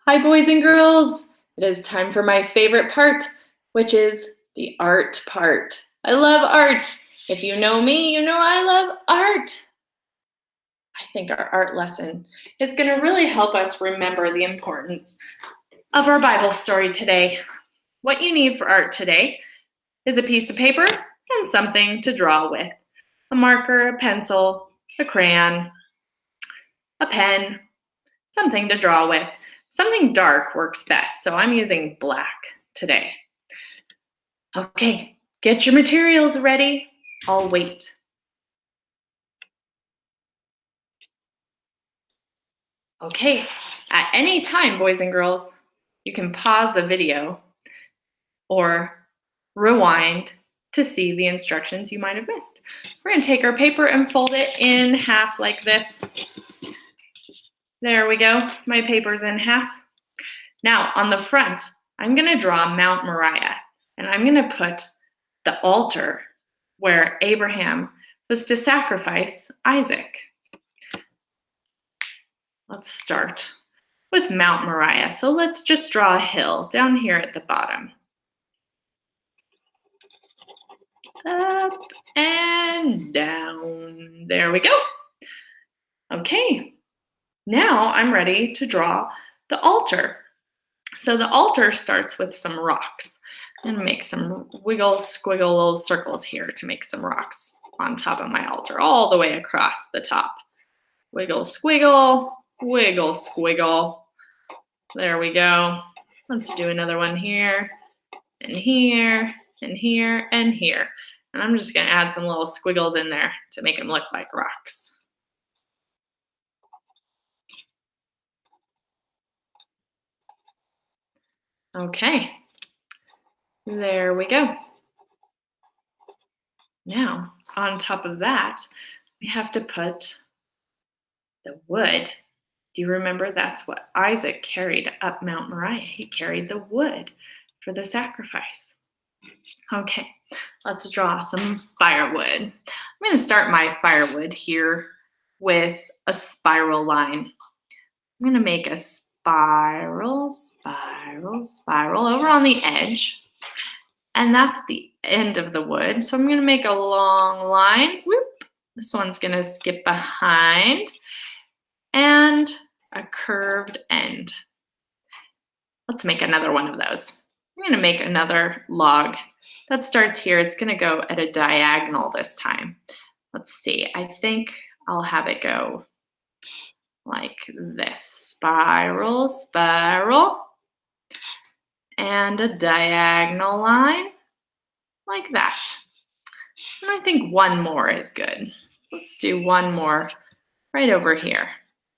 Hi, boys and girls. It is time for my favorite part, which is the art part. I love art. If you know me, you know I love art. I think our art lesson is going to really help us remember the importance of our Bible story today. What you need for art today is a piece of paper and something to draw with. A marker, a pencil, a crayon, a pen, something to draw with. Something dark works best, so I'm using black today. Okay, get your materials ready. I'll wait. Okay, at any time, boys and girls, you can pause the video or rewind to see the instructions you might have missed. We're gonna take our paper and fold it in half like this. There we go, my paper's in half. Now on the front, I'm gonna draw Mount Moriah, and I'm gonna put the altar where Abraham was to sacrifice Isaac. Let's start with Mount Moriah. So let's just draw a hill down here at the bottom. Up and down. There we go. Okay, now I'm ready to draw the altar. So the altar starts with some rocks. I'm gonna make some wiggle, squiggle little circles here to make some rocks on top of my altar, all the way across the top. Wiggle, squiggle, wiggle, squiggle. There we go. Let's do another one here, and here, and here, and here. And I'm just gonna add some little squiggles in there to make them look like rocks. Okay, there we go. Now, on top of that, we have to put the wood. Do you remember that's what Isaac carried up Mount Moriah? He carried the wood for the sacrifice. Okay, let's draw some firewood. I'm going to start my firewood here with a spiral line. I'm going to make a spiral, spiral, spiral over on the edge. And that's the end of the wood. So I'm going to make a long line. Whoop. This one's going to skip behind. And a curved end. Let's make another one of those. I'm going to make another log that starts here. It's going to go at a diagonal this time. Let's see. I think I'll have it go like this. Spiral, spiral, and a diagonal line like that. And I think one more is good. Let's do one more right over here.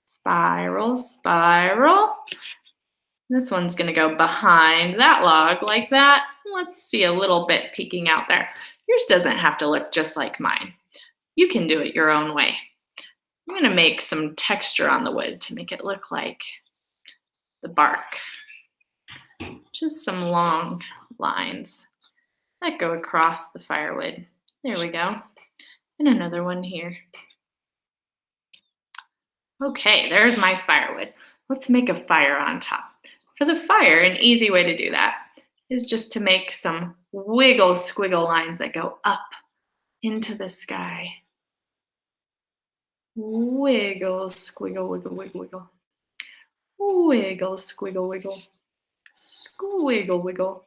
Spiral, spiral. This one's going to go behind that log like that. Let's see a little bit peeking out there. Yours doesn't have to look just like mine. You can do it your own way. I'm going to make some texture on the wood to make it look like the bark. Just some long lines that go across the firewood. There we go. And another one here. Okay, there's my firewood. Let's make a fire on top. For the fire, an easy way to do that is just to make some wiggle squiggle lines that go up into the sky. Wiggle, squiggle, wiggle, wiggle, wiggle. Wiggle, squiggle, wiggle. Squiggle, wiggle.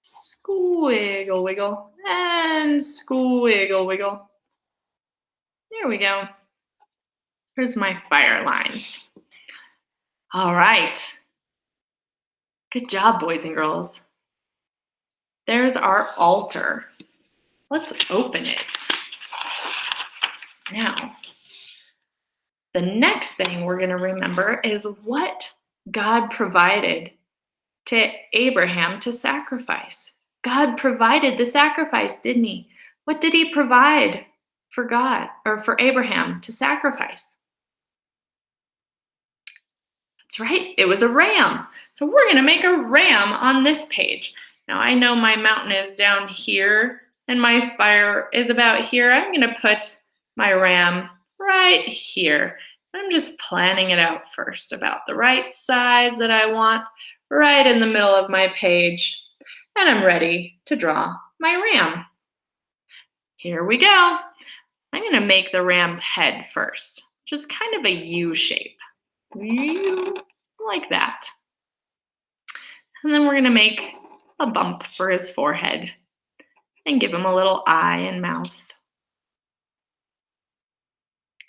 Squiggle, wiggle. And squiggle, wiggle. There we go. Here's my fire lines. All right. Good job, boys and girls. There's our altar. Let's open it. Now, the next thing we're going to remember is what God provided to Abraham to sacrifice. God provided the sacrifice, didn't he? What did he provide for God or for Abraham to sacrifice? That's right, it was a ram. So we're going to make a ram on this page. Now I know my mountain is down here and my fire is about here. I'm going to put my ram right here. I'm just planning it out first about the right size that I want right in the middle of my page. And I'm ready to draw my ram. Here we go. I'm going to make the ram's head first, just kind of a U shape. U, like that. And then we're going to make a bump for his forehead and give him a little eye and mouth.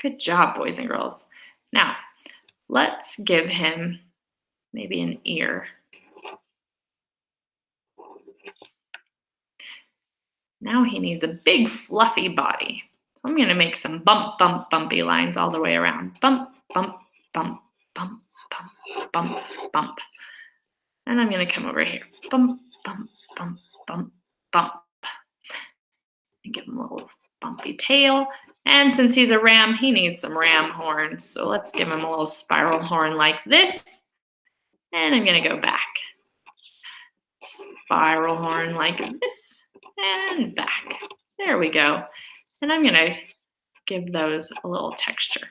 Good job, boys and girls. Now, let's give him maybe an ear. Now he needs a big fluffy body. So I'm going to make some bump, bump, bumpy lines all the way around. Bump, bump, bump, bump, bump, bump, bump. And I'm going to come over here. Bump, bump, bump, bump, bump. And give him a little bumpy tail. And since he's a ram, he needs some ram horns. So let's give him a little spiral horn like this. And I'm going to go back. Spiral horn like this. And back. There we go. And I'm going to give those a little texture.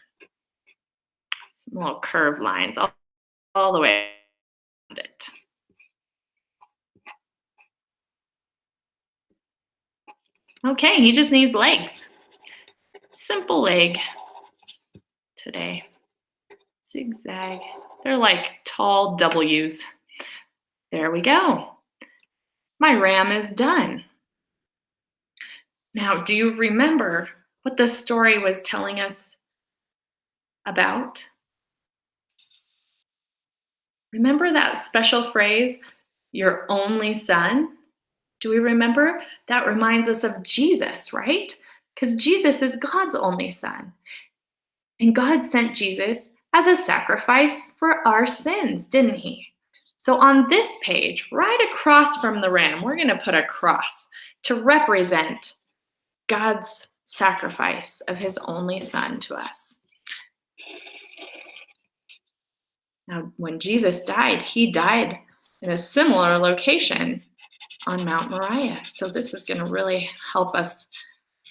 Some little curved lines all the way around it. Okay, he just needs legs. Simple leg today. Zigzag. They're like tall W's. There we go. My ram is done. Now, do you remember what the story was telling us about? Remember that special phrase, your only son? Do we remember? That reminds us of Jesus, right? Because Jesus is God's only son. And God sent Jesus as a sacrifice for our sins, didn't he? So on this page, right across from the ram, we're going to put a cross to represent God's sacrifice of his only son to us. Now, when Jesus died, he died in a similar location on Mount Moriah. So this is going to really help us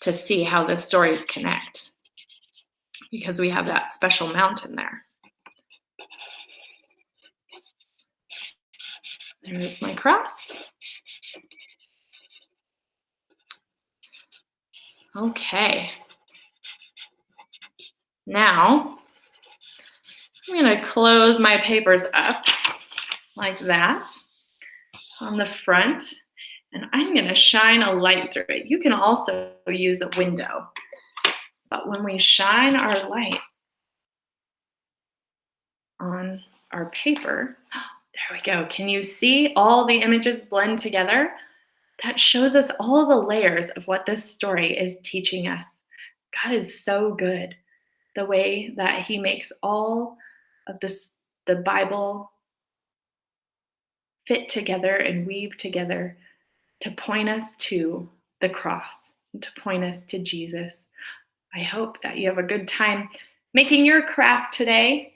to see how the stories connect, because we have that special mountain there. There's my cross. Okay. Now, I'm going to close my papers up like that on the front, and I'm going to shine a light through it. You can also use a window, but when we shine our light on our paper, there we go. Can you see all the images blend together? That shows us all the layers of what this story is teaching us. God is so good, the way that he makes all of this, the Bible fit together and weave together to point us to the cross, to point us to Jesus. I hope that you have a good time making your craft today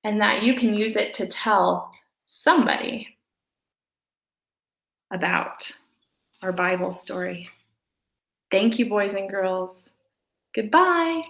and that you can use it to tell somebody about our Bible story. Thank you, boys and girls. Goodbye.